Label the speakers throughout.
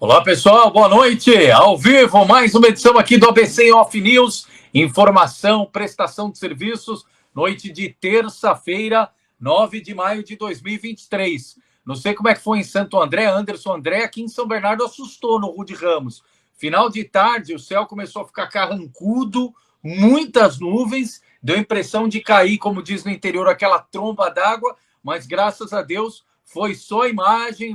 Speaker 1: Olá, pessoal, boa noite. Ao vivo, mais uma edição aqui do ABC Off News. Informação, prestação de serviços, noite de terça-feira, 9 de maio de 2023. Não sei como é que foi em Santo André, Anderson André, aqui em São Bernardo assustou no Rude Ramos. Final de tarde, o céu começou a ficar carrancudo, muitas nuvens, deu a impressão de cair, como diz no interior, aquela tromba d'água, mas graças a Deus foi só imagem,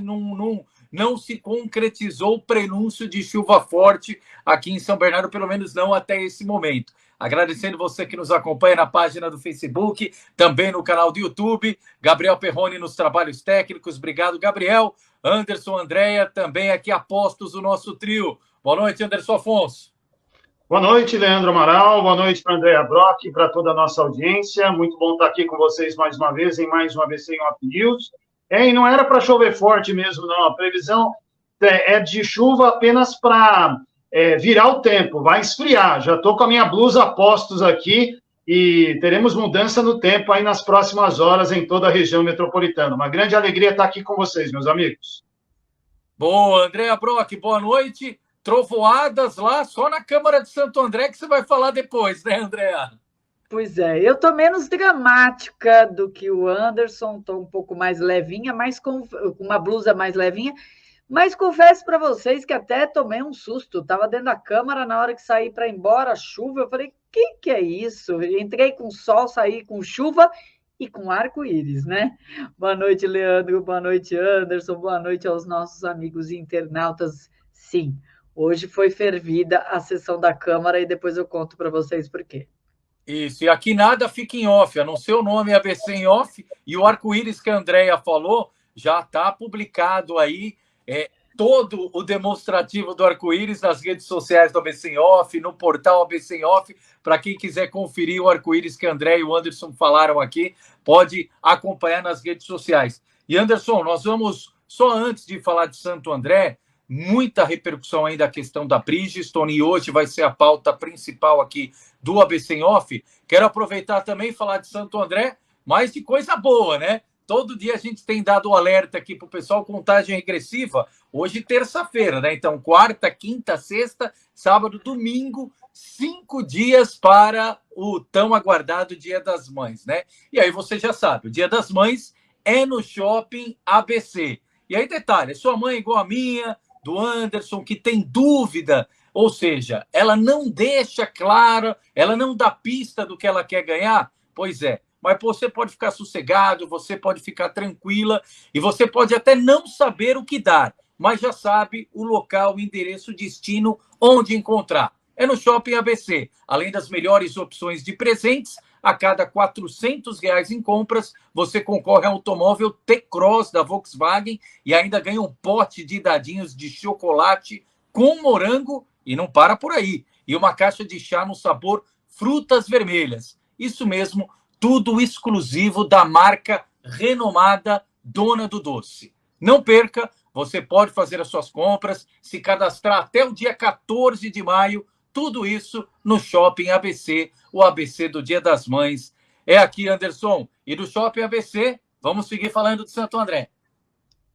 Speaker 1: não se concretizou o prenúncio de chuva forte aqui em São Bernardo, pelo menos não até esse momento. Agradecendo você que nos acompanha na página do Facebook, também no canal do YouTube. Gabriel Perrone nos trabalhos técnicos. Obrigado, Gabriel. Anderson, Andréia, também aqui apostos do nosso trio. Boa noite, Anderson Afonso.
Speaker 2: Boa noite, Leandro Amaral. Boa noite para Andréia Brock e para toda a nossa audiência. Muito bom estar aqui com vocês mais uma vez em mais um ABC em Off News. E não era para chover forte mesmo, não. A previsão é de chuva apenas para virar o tempo, vai esfriar. Já estou com a minha blusa a postos aqui e teremos mudança no tempo aí nas próximas horas em toda a região metropolitana. Uma grande alegria estar aqui com vocês, meus amigos.
Speaker 1: Boa, Andréia Brock, boa noite. Trovoadas lá só na Câmara de Santo André, que você vai falar depois, né, Andréia?
Speaker 3: Pois é, eu estou menos dramática do que o Anderson, estou um pouco mais levinha, com uma blusa mais levinha, mas confesso para vocês que até tomei um susto. Estava dentro da Câmara, na hora que saí para ir embora, a chuva, eu falei, que é isso? Entrei com sol, saí com chuva e com arco-íris, né? Boa noite, Leandro, boa noite, Anderson, boa noite aos nossos amigos internautas. Sim, hoje foi fervida a sessão da Câmara e depois eu conto para vocês por quê.
Speaker 1: Isso, e aqui nada fica em off, a não ser o nome ABC em off, e o arco-íris que a Andréia falou já está publicado aí, todo o demonstrativo do arco-íris nas redes sociais do ABC em off, no portal ABC em off, para quem quiser conferir o arco-íris que a Andréia e o Anderson falaram aqui, pode acompanhar nas redes sociais. E Anderson, nós vamos, só antes de falar de Santo André, muita repercussão ainda a questão da Bridgestone, e hoje vai ser a pauta principal aqui do ABC em Off. Quero aproveitar também e falar de Santo André, mas de coisa boa, né? Todo dia a gente tem dado o alerta aqui para o pessoal, contagem regressiva. Hoje, terça-feira, né? Então, quarta, quinta, sexta, sábado, domingo, 5 dias para o tão aguardado Dia das Mães, né? E aí você já sabe, o Dia das Mães é no Shopping ABC. E aí, detalhe, sua mãe é igual a minha, do Anderson, que tem dúvida, ou seja, ela não deixa clara, ela não dá pista do que ela quer ganhar? Pois é, mas você pode ficar sossegado, você pode ficar tranquila, e você pode até não saber o que dar, mas já sabe o local, o endereço, o destino, onde encontrar. É no Shopping ABC. Além das melhores opções de presentes, a cada R$400 em compras, você concorre a um automóvel T-Cross da Volkswagen e ainda ganha um pote de dadinhos de chocolate com morango, e não para por aí, e uma caixa de chá no sabor frutas vermelhas. Isso mesmo, tudo exclusivo da marca renomada Dona do Doce. Não perca, você pode fazer as suas compras, se cadastrar até o dia 14 de maio, tudo isso no Shopping ABC, o ABC do Dia das Mães. É aqui, Anderson. E do Shopping ABC, vamos seguir falando de Santo André.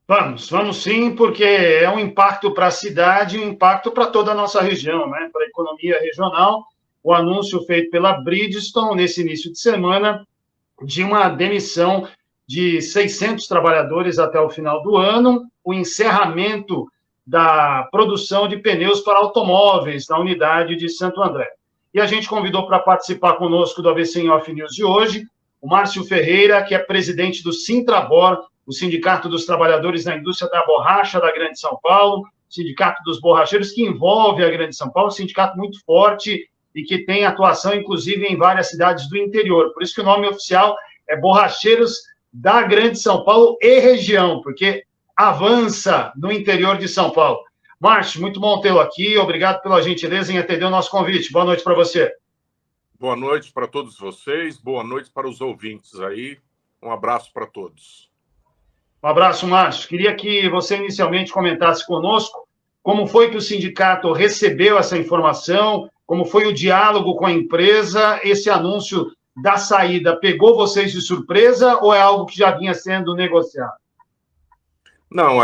Speaker 2: Vamos sim, porque é um impacto para a cidade, um impacto para toda a nossa região, né? Para a economia regional. O anúncio feito pela Bridgestone nesse início de semana de uma demissão de 600 trabalhadores até o final do ano, o encerramento da produção de pneus para automóveis na unidade de Santo André. E a gente convidou para participar conosco do ABC em Off News de hoje o Márcio Ferreira, que é presidente do Sintrabor, o Sindicato dos Trabalhadores na Indústria da Borracha da Grande São Paulo, Sindicato dos Borracheiros, que envolve a Grande São Paulo, um sindicato muito forte e que tem atuação, inclusive, em várias cidades do interior. Por isso que o nome oficial é Borracheiros da Grande São Paulo e região, porque avança no interior de São Paulo. Márcio, muito bom tê-lo aqui. Obrigado pela gentileza em atender o nosso convite. Boa noite para você.
Speaker 4: Boa noite para todos vocês. Boa noite para os ouvintes aí. Um abraço para todos.
Speaker 2: Um abraço, Márcio. Queria que você inicialmente comentasse conosco como foi que o sindicato recebeu essa informação, como foi o diálogo com a empresa, esse anúncio da saída pegou vocês de surpresa ou é algo que já vinha sendo negociado?
Speaker 4: Não,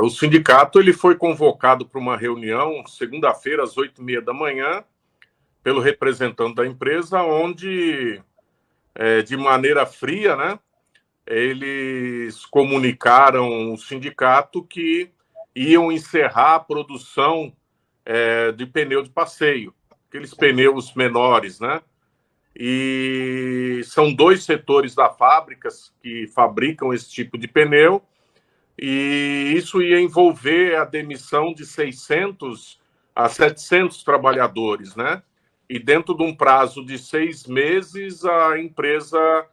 Speaker 4: o sindicato ele foi convocado para uma reunião segunda-feira às 8h30 da manhã pelo representante da empresa, onde, de maneira fria, né, eles comunicaram ao sindicato que iam encerrar a produção de pneu de passeio, aqueles pneus menores, né? E são 2 setores da fábrica que fabricam esse tipo de pneu, e isso ia envolver a demissão de 600 a 700 trabalhadores, né? E dentro de um prazo de 6 meses, a empresa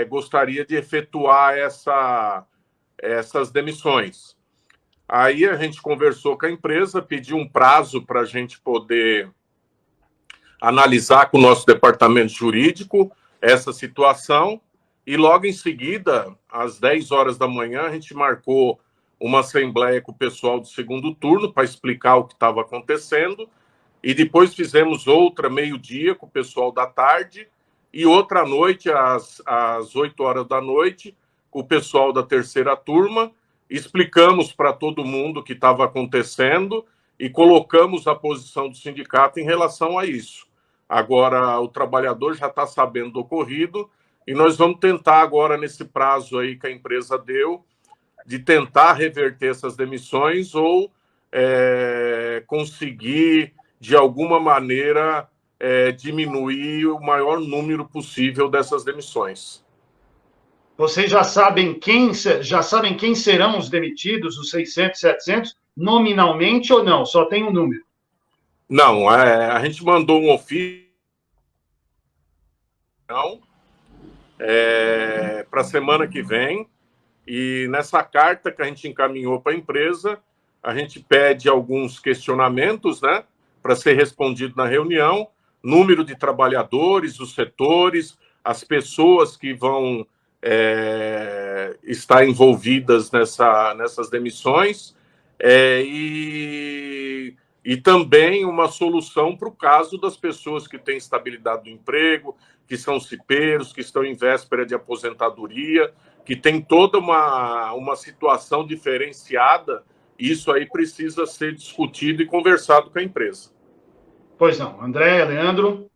Speaker 4: gostaria de efetuar essas demissões. Aí a gente conversou com a empresa, pediu um prazo para a gente poder analisar com o nosso departamento jurídico essa situação, e logo em seguida, às 10 horas da manhã, a gente marcou uma assembleia com o pessoal do segundo turno para explicar o que estava acontecendo, e depois fizemos outra meio-dia com o pessoal da tarde, e outra noite, às 8 horas da noite, com o pessoal da terceira turma. Explicamos para todo mundo o que estava acontecendo e colocamos a posição do sindicato em relação a isso. Agora, o trabalhador já está sabendo do ocorrido, e nós vamos tentar agora, nesse prazo aí que a empresa deu, de tentar reverter essas demissões ou conseguir, de alguma maneira, diminuir o maior número possível dessas demissões.
Speaker 2: Vocês já sabem quem serão os demitidos, os 600, 700, nominalmente ou não? Só tem um número?
Speaker 4: Não, a gente mandou um ofício para a semana que vem, e nessa carta que a gente encaminhou para a empresa, a gente pede alguns questionamentos, né, para ser respondido na reunião, número de trabalhadores, os setores, as pessoas que vão estar envolvidas nessas demissões, e também uma solução para o caso das pessoas que têm estabilidade do emprego, que são cipeiros, que estão em véspera de aposentadoria, que tem toda uma situação diferenciada. Isso aí precisa ser discutido e conversado com a empresa.
Speaker 2: Pois não. André, Leandro?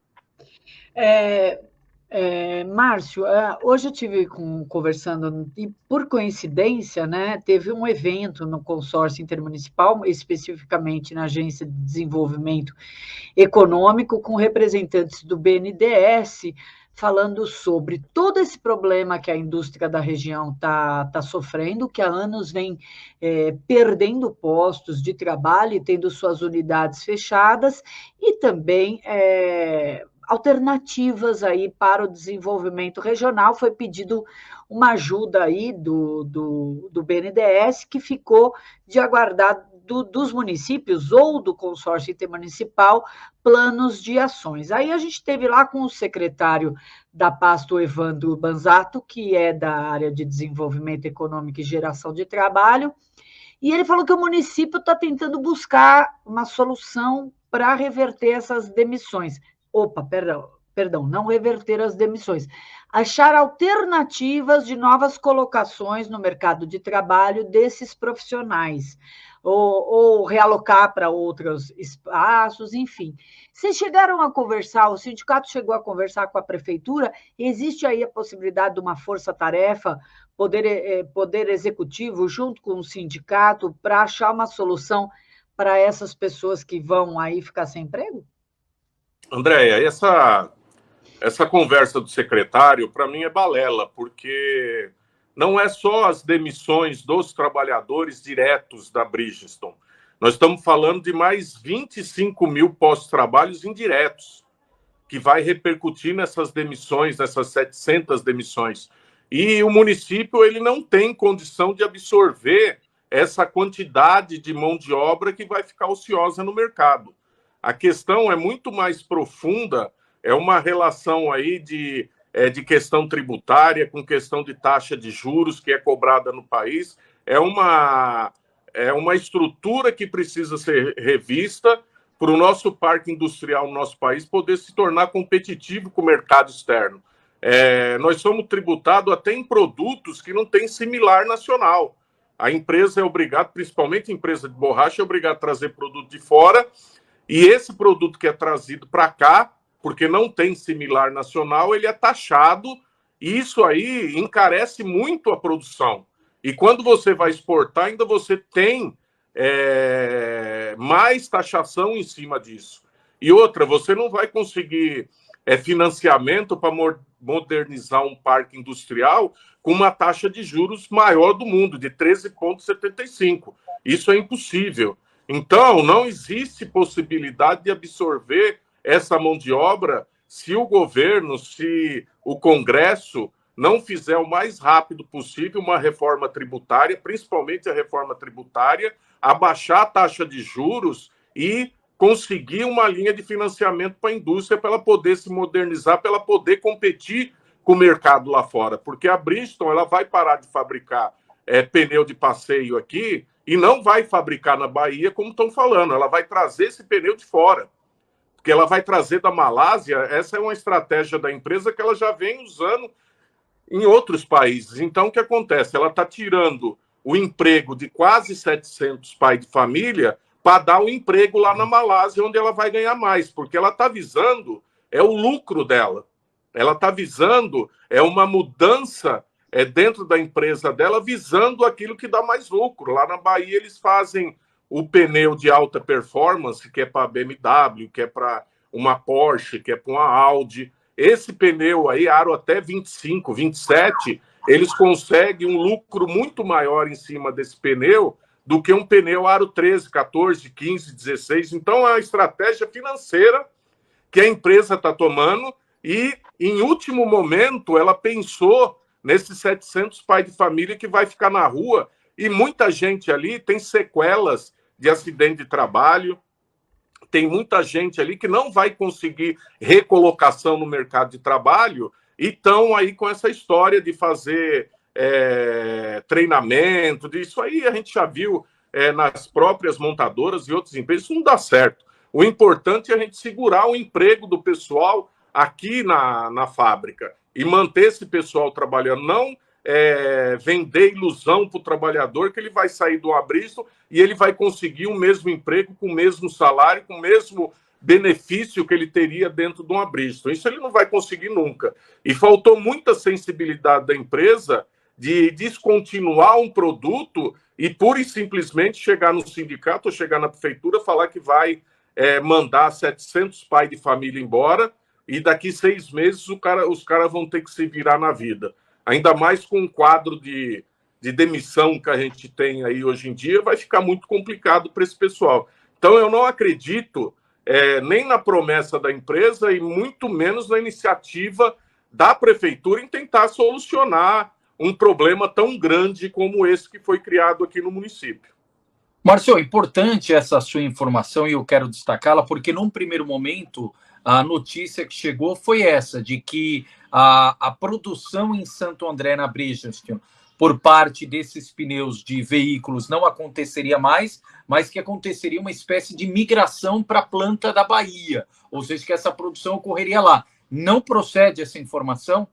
Speaker 3: Márcio, hoje eu estive conversando, e por coincidência, né, teve um evento no consórcio intermunicipal, especificamente na Agência de Desenvolvimento Econômico, com representantes do BNDES, falando sobre todo esse problema que a indústria da região está sofrendo, que há anos vem perdendo postos de trabalho e tendo suas unidades fechadas, e também alternativas aí para o desenvolvimento regional. Foi pedido uma ajuda aí do BNDES, que ficou de aguardar dos municípios ou do consórcio intermunicipal planos de ações. Aí a gente teve lá com o secretário da pasta, o Evandro Banzato, que é da área de desenvolvimento econômico e geração de trabalho, e ele falou que o município está tentando buscar uma solução para reverter essas demissões. Perdão, não reverter as demissões. Achar alternativas de novas colocações no mercado de trabalho desses profissionais, ou realocar para outros espaços, enfim. Vocês chegaram a conversar, o sindicato chegou a conversar com a prefeitura? Existe aí a possibilidade de uma força-tarefa, poder executivo, junto com o sindicato, para achar uma solução para essas pessoas que vão aí ficar sem emprego?
Speaker 4: Andréia, essa conversa do secretário, para mim, é balela, porque não é só as demissões dos trabalhadores diretos da Bridgestone. Nós estamos falando de mais 25 mil pós-trabalhos indiretos, que vai repercutir nessas demissões, nessas 700 demissões. E o município ele não tem condição de absorver essa quantidade de mão de obra que vai ficar ociosa no mercado. A questão é muito mais profunda, é uma relação aí de questão tributária com questão de taxa de juros que é cobrada no país. É uma estrutura que precisa ser revista para o nosso parque industrial no nosso país poder se tornar competitivo com o mercado externo. Nós somos tributados até em produtos que não têm similar nacional. A empresa é obrigada, principalmente a empresa de borracha, é obrigada a trazer produto de fora, e esse produto que é trazido para cá, porque não tem similar nacional, ele é taxado, e isso aí encarece muito a produção. E quando você vai exportar, ainda você tem mais taxação em cima disso. E outra, você não vai conseguir financiamento para modernizar um parque industrial com uma taxa de juros maior do mundo, de 13,75. Isso é impossível. Então, não existe possibilidade de absorver essa mão de obra se o governo, se o Congresso não fizer o mais rápido possível uma reforma tributária, principalmente a reforma tributária, abaixar a taxa de juros e conseguir uma linha de financiamento para a indústria para ela poder se modernizar, para ela poder competir com o mercado lá fora. Porque a Bridgestone ela vai parar de fabricar pneu de passeio aqui e não vai fabricar na Bahia, como estão falando. Ela vai trazer esse pneu de fora. Porque ela vai trazer da Malásia. Essa é uma estratégia da empresa que ela já vem usando em outros países. Então, o que acontece? Ela está tirando o emprego de quase 700 pais de família para dar um emprego lá na Malásia, onde ela vai ganhar mais, porque ela está visando o lucro dela. Ela está visando uma mudança dentro da empresa dela, visando aquilo que dá mais lucro. Lá na Bahia, eles fazem o pneu de alta performance, que é para BMW, que é para uma Porsche, que é para uma Audi. Esse pneu aí, aro até 25, 27, eles conseguem um lucro muito maior em cima desse pneu do que um pneu aro 13, 14, 15, 16. Então, é a estratégia financeira que a empresa está tomando e, em último momento, ela pensou nesses 700 pais de família que vai ficar na rua e muita gente ali tem sequelas de acidente de trabalho, tem muita gente ali que não vai conseguir recolocação no mercado de trabalho e estão aí com essa história de fazer treinamento, disso aí a gente já viu nas próprias montadoras e outras empresas, isso não dá certo. O importante é a gente segurar o emprego do pessoal aqui na fábrica e manter esse pessoal trabalhando, não vender ilusão para o trabalhador que ele vai sair do Bridgestone e ele vai conseguir o mesmo emprego com o mesmo salário, com o mesmo benefício que ele teria dentro de uma Bridgestone. Isso ele não vai conseguir nunca. E faltou muita sensibilidade da empresa de descontinuar um produto e pura e simplesmente chegar no sindicato ou chegar na prefeitura falar que vai mandar 700 pais de família embora e daqui 6 meses os caras vão ter que se virar na vida. Ainda mais com um quadro de demissão que a gente tem aí hoje em dia, vai ficar muito complicado para esse pessoal. Então, eu não acredito nem na promessa da empresa e muito menos na iniciativa da prefeitura em tentar solucionar um problema tão grande como esse que foi criado aqui no município.
Speaker 1: Márcio, é importante essa sua informação e eu quero destacá-la porque, num primeiro momento, a notícia que chegou foi essa, de que a produção em Santo André, na Bridgestone, por parte desses pneus de veículos não aconteceria mais, mas que aconteceria uma espécie de migração para a planta da Bahia, ou seja, que essa produção ocorreria lá. Não procede essa informação?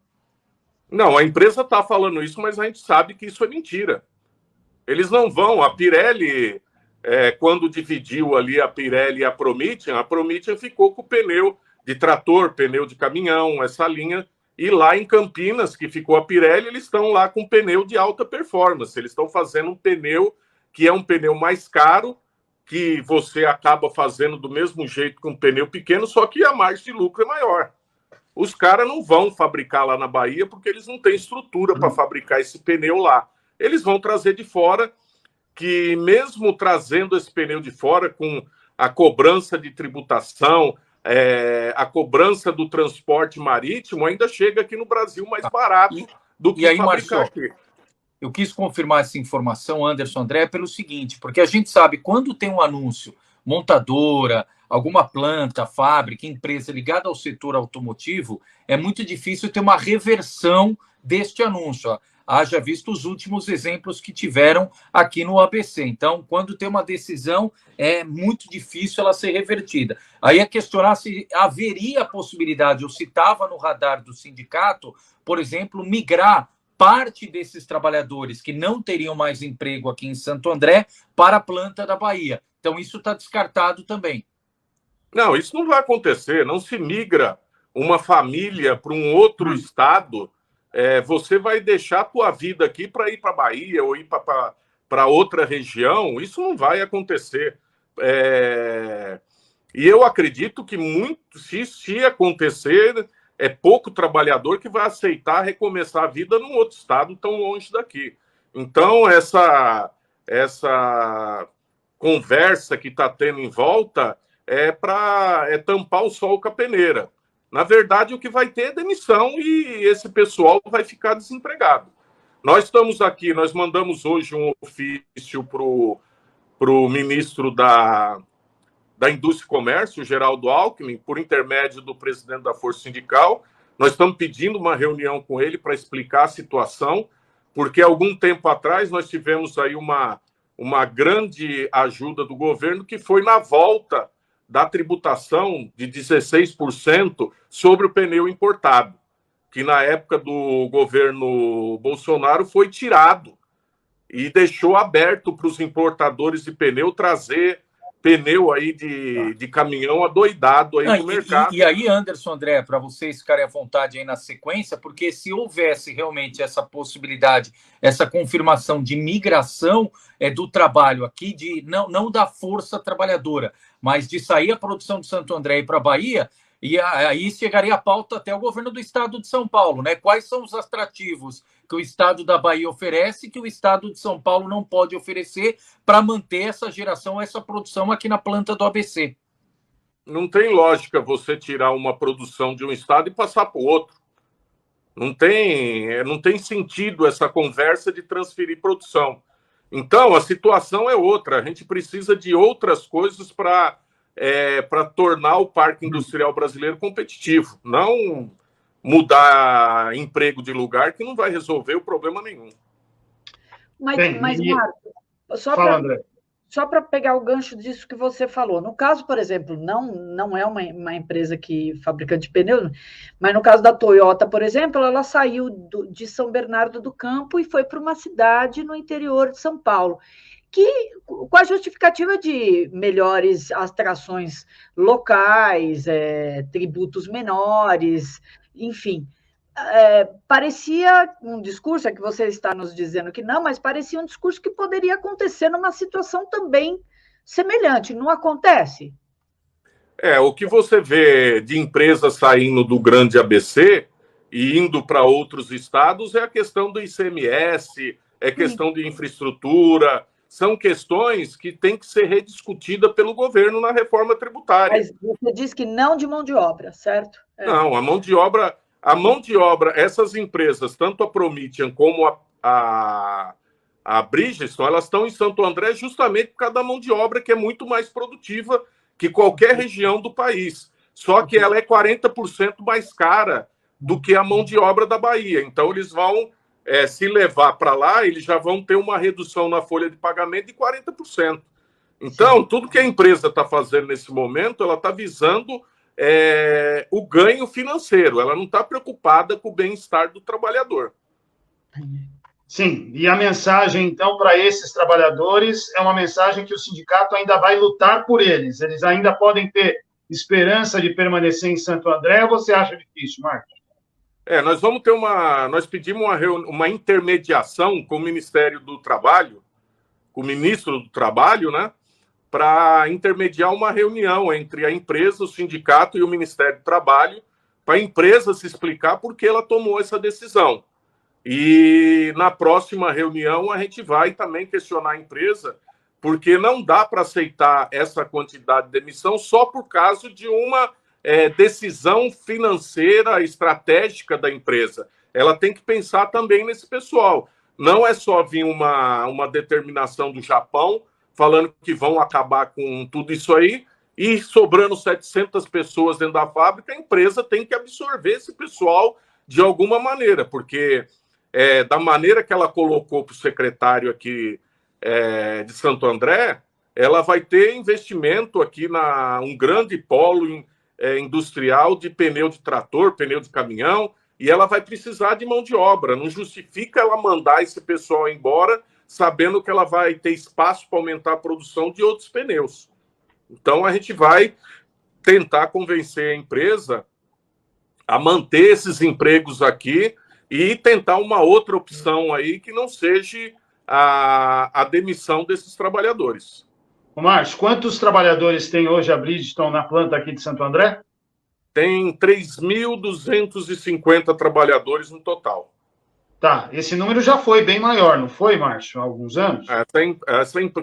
Speaker 4: Não, a empresa está falando isso, mas a gente sabe que isso é mentira. Eles não vão. A Pirelli, quando dividiu ali a Pirelli e a Prometean ficou com o pneu de trator, pneu de caminhão, essa linha. E lá em Campinas, que ficou a Pirelli, eles estão lá com pneu de alta performance. Eles estão fazendo um pneu que é um pneu mais caro, que você acaba fazendo do mesmo jeito que um pneu pequeno, só que a margem de lucro é maior. Os caras não vão fabricar lá na Bahia porque eles não têm estrutura para fabricar esse pneu lá. Eles vão trazer de fora, que mesmo trazendo esse pneu de fora, com a cobrança de tributação, a cobrança do transporte marítimo, ainda chega aqui no Brasil mais barato do que fabricar aqui.
Speaker 1: Eu quis confirmar essa informação, Anderson André, pelo seguinte, porque a gente sabe, quando tem um anúncio, montadora, alguma planta, fábrica, empresa ligada ao setor automotivo, é muito difícil ter uma reversão deste anúncio. Haja visto os últimos exemplos que tiveram aqui no ABC. Então, quando tem uma decisão, é muito difícil ela ser revertida. Aí é questionar se haveria a possibilidade, ou se estava no radar do sindicato, por exemplo, migrar parte desses trabalhadores que não teriam mais emprego aqui em Santo André para a planta da Bahia. Então, isso está descartado também.
Speaker 4: Não, isso não vai acontecer. Não se migra uma família para um outro estado. Você vai deixar a tua vida aqui para ir para a Bahia ou ir para outra região. Isso não vai acontecer. E eu acredito que muito, se acontecer, é pouco trabalhador que vai aceitar recomeçar a vida num outro estado tão longe daqui. Então, essa conversa que está tendo em volta é tampar o sol com a peneira. Na verdade, o que vai ter é demissão e esse pessoal vai ficar desempregado. Nós estamos aqui, nós mandamos hoje um ofício para o ministro da Indústria e Comércio, Geraldo Alckmin, por intermédio do presidente da Força Sindical. Nós estamos pedindo uma reunião com ele para explicar a situação, porque algum tempo atrás nós tivemos aí uma grande ajuda do governo, que foi na volta da tributação de 16% sobre o pneu importado, que na época do governo Bolsonaro foi tirado e deixou aberto para os importadores de pneu trazer pneu aí de caminhão adoidado aí no mercado.
Speaker 1: E aí, Anderson, André, para vocês ficarem à vontade aí na sequência, porque se houvesse realmente essa possibilidade, essa confirmação de migração do trabalho aqui, não da força trabalhadora, mas de sair a produção de Santo André e para a Bahia, e aí chegaria a pauta até o governo do estado de São Paulo, né? Quais são os atrativos que o estado da Bahia oferece que o estado de São Paulo não pode oferecer para manter essa geração, essa produção aqui na planta do ABC?
Speaker 4: Não tem lógica você tirar uma produção de um estado e passar para o outro. Não tem sentido essa conversa de transferir produção. Então, a situação é outra. A gente precisa de outras coisas para tornar o parque industrial brasileiro competitivo. Não mudar emprego de lugar, que não vai resolver o problema nenhum.
Speaker 3: Mas Marco, só para pegar o gancho disso que você falou. No caso, por exemplo, não é uma empresa fabricante de pneus, mas no caso da Toyota, por exemplo, ela saiu de São Bernardo do Campo e foi para uma cidade no interior de São Paulo, com a justificativa de melhores atrações locais, tributos menores, enfim. Parecia um discurso, que você está nos dizendo que não, mas parecia um discurso que poderia acontecer numa situação também semelhante. Não acontece?
Speaker 4: O que você vê de empresas saindo do grande ABC e indo para outros estados é a questão do ICMS, questão de infraestrutura. São questões que têm que ser rediscutidas pelo governo na reforma tributária.
Speaker 3: Mas você diz que não de mão de obra, certo?
Speaker 4: Não, a mão de obra, essas empresas, tanto a Prometean como a Bridgestone, elas estão em Santo André justamente por causa da mão de obra, que é muito mais produtiva que qualquer região do país. Só que ela é 40% mais cara do que a mão de obra da Bahia. Então, eles vão... se levar para lá, eles já vão ter uma redução na folha de pagamento de 40%. Então, tudo que a empresa está fazendo nesse momento, ela está visando o ganho financeiro. Ela não está preocupada com o bem-estar do trabalhador.
Speaker 2: Sim, e a mensagem, então, para esses trabalhadores é uma mensagem que o sindicato ainda vai lutar por eles. Eles ainda podem ter esperança de permanecer em Santo André, ou você acha difícil, Marcos?
Speaker 4: Nós pedimos uma intermediação com o Ministério do Trabalho, com o ministro do Trabalho, né, para intermediar uma reunião entre a empresa, o sindicato e o Ministério do Trabalho, para a empresa se explicar por que ela tomou essa decisão. E na próxima reunião a gente vai também questionar a empresa, porque não dá para aceitar essa quantidade de demissão só por causa de uma decisão financeira estratégica da empresa. Ela tem que pensar também nesse pessoal. Não é só vir uma determinação do Japão falando que vão acabar com tudo isso aí e sobrando 700 pessoas dentro da fábrica, a empresa tem que absorver esse pessoal de alguma maneira, porque da maneira que ela colocou para o secretário aqui de Santo André, ela vai ter investimento aqui um grande polo industrial de pneu de trator, pneu de caminhão, e ela vai precisar de mão de obra. Não justifica ela mandar esse pessoal embora sabendo que ela vai ter espaço para aumentar a produção de outros pneus. Então, a gente vai tentar convencer a empresa a manter esses empregos aqui e tentar uma outra opção aí que não seja a demissão desses trabalhadores.
Speaker 2: Márcio, quantos trabalhadores tem hoje a Bridgestone na planta aqui de Santo André?
Speaker 4: Tem 3.250 trabalhadores no total.
Speaker 2: Tá, esse número já foi bem maior, não foi, Márcio, há alguns anos?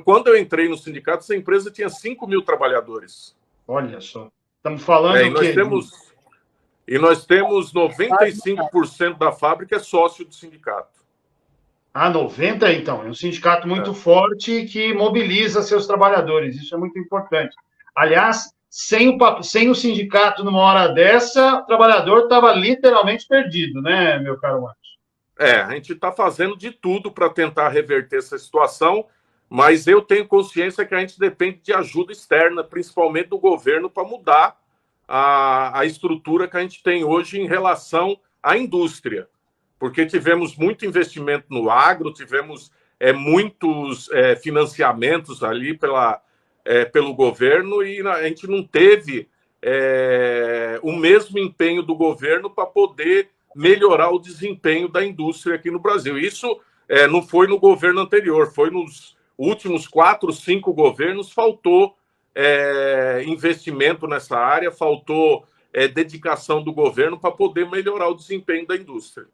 Speaker 4: Quando eu entrei no sindicato, essa empresa tinha 5.000 trabalhadores.
Speaker 2: Olha só. Estamos falando
Speaker 4: e nós temos 95% da fábrica é sócio do sindicato.
Speaker 2: Ah, 90, então. É um sindicato muito forte que mobiliza seus trabalhadores. Isso é muito importante. Aliás, sem o sindicato numa hora dessa, o trabalhador estava literalmente perdido, né, meu caro Márcio?
Speaker 4: A gente está fazendo de tudo para tentar reverter essa situação, mas eu tenho consciência que a gente depende de ajuda externa, principalmente do governo, para mudar a estrutura que a gente tem hoje em relação à indústria. Porque tivemos muito investimento no agro, tivemos muitos financiamentos ali pelo governo e a gente não teve o mesmo empenho do governo para poder melhorar o desempenho da indústria aqui no Brasil. Isso não foi no governo anterior, foi nos últimos 4, 5 governos, faltou investimento nessa área, faltou dedicação do governo para poder melhorar o desempenho da indústria.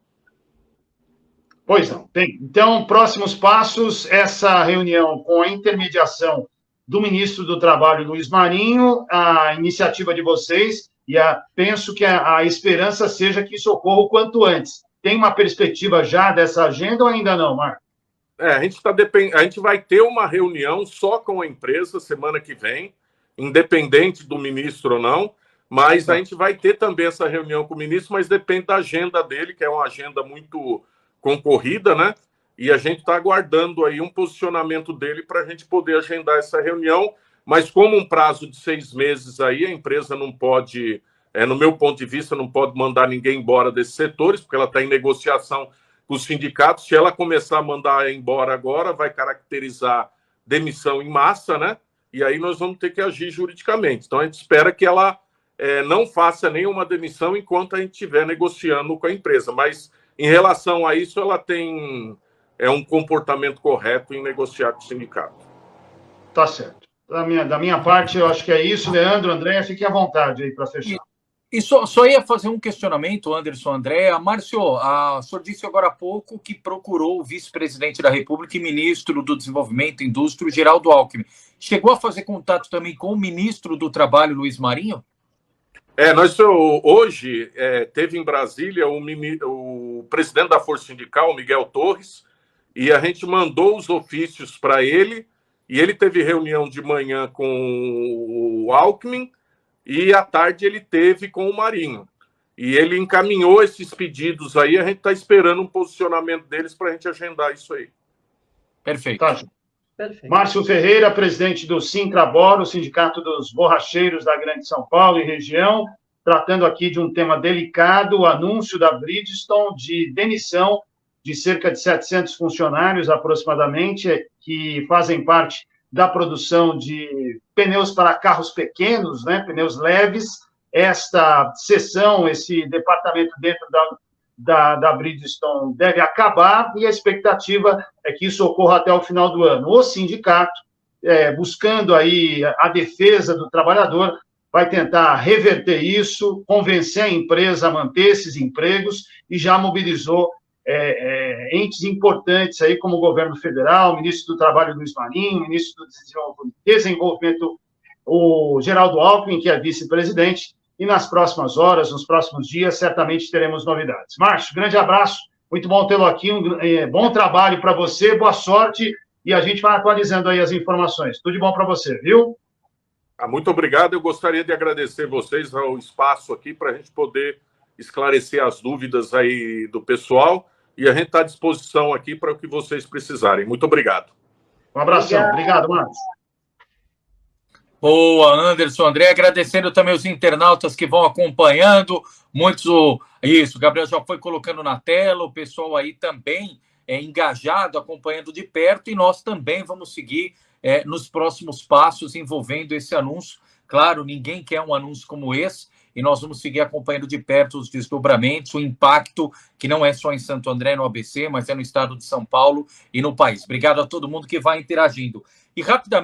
Speaker 2: Pois não, tem. Então, próximos passos, essa reunião com a intermediação do ministro do Trabalho, Luiz Marinho, a iniciativa de vocês, e penso que a esperança seja que isso ocorra o quanto antes. Tem uma perspectiva já dessa agenda ou ainda não, Marco?
Speaker 4: A gente vai ter uma reunião só com a empresa semana que vem, independente do ministro ou não, mas a gente vai ter também essa reunião com o ministro, mas depende da agenda dele, que é uma agenda muito concorrida, né? E a gente está aguardando aí um posicionamento dele para a gente poder agendar essa reunião, mas como um prazo de 6 meses aí, a empresa não pode, no meu ponto de vista, não pode mandar ninguém embora desses setores, porque ela está em negociação com os sindicatos. Se ela começar a mandar embora agora, vai caracterizar demissão em massa, né? E aí nós vamos ter que agir juridicamente. Então a gente espera que ela não faça nenhuma demissão enquanto a gente estiver negociando com a empresa, mas em relação a isso, ela tem um comportamento correto em negociar com o sindicato.
Speaker 2: Tá certo. Da minha parte, eu acho que é isso. Leandro, André, fiquem à vontade aí para fechar.
Speaker 1: E só ia fazer um questionamento, Anderson, André. Márcio, o senhor disse agora há pouco que procurou o vice-presidente da República e ministro do Desenvolvimento e Indústria, Geraldo Alckmin. Chegou a fazer contato também com o ministro do Trabalho, Luiz Marinho?
Speaker 4: Hoje teve em Brasília o presidente da Força Sindical, Miguel Torres, e a gente mandou os ofícios para ele, e ele teve reunião de manhã com o Alckmin, e à tarde ele teve com o Marinho. E ele encaminhou esses pedidos aí, a gente está esperando um posicionamento deles para a gente agendar isso aí.
Speaker 1: Perfeito.
Speaker 2: Tá. Perfeito. Márcio Ferreira, presidente do Sintrabor, o Sindicato dos Borracheiros da Grande São Paulo e região, tratando aqui de um tema delicado, o anúncio da Bridgestone de demissão de cerca de 700 funcionários, aproximadamente, que fazem parte da produção de pneus para carros pequenos, né, pneus leves. Esta seção, esse departamento dentro da Bridgestone deve acabar, e a expectativa é que isso ocorra até o final do ano. O sindicato, buscando aí a defesa do trabalhador, vai tentar reverter isso, convencer a empresa a manter esses empregos, e já mobilizou entes importantes aí, como o governo federal, o ministro do Trabalho, Luiz Marinho, o ministro do Desenvolvimento, o Geraldo Alckmin, que é vice-presidente, e nas próximas horas, nos próximos dias, certamente teremos novidades. Márcio, grande abraço, muito bom tê-lo aqui, bom trabalho para você, boa sorte, e a gente vai atualizando aí as informações. Tudo de bom para você, viu?
Speaker 4: Muito obrigado, eu gostaria de agradecer vocês ao espaço aqui para a gente poder esclarecer as dúvidas aí do pessoal, e a gente está à disposição aqui para o que vocês precisarem. Muito obrigado.
Speaker 2: Um abração. Obrigado, Márcio.
Speaker 1: Boa, Anderson, André, agradecendo também os internautas que vão acompanhando, muitos, isso, o Gabriel já foi colocando na tela, o pessoal aí também engajado, acompanhando de perto, e nós também vamos seguir nos próximos passos envolvendo esse anúncio. Claro, ninguém quer um anúncio como esse, e nós vamos seguir acompanhando de perto os desdobramentos, o impacto, que não é só em Santo André, no ABC, mas é no estado de São Paulo e no país. Obrigado a todo mundo que vai interagindo. E rapidamente,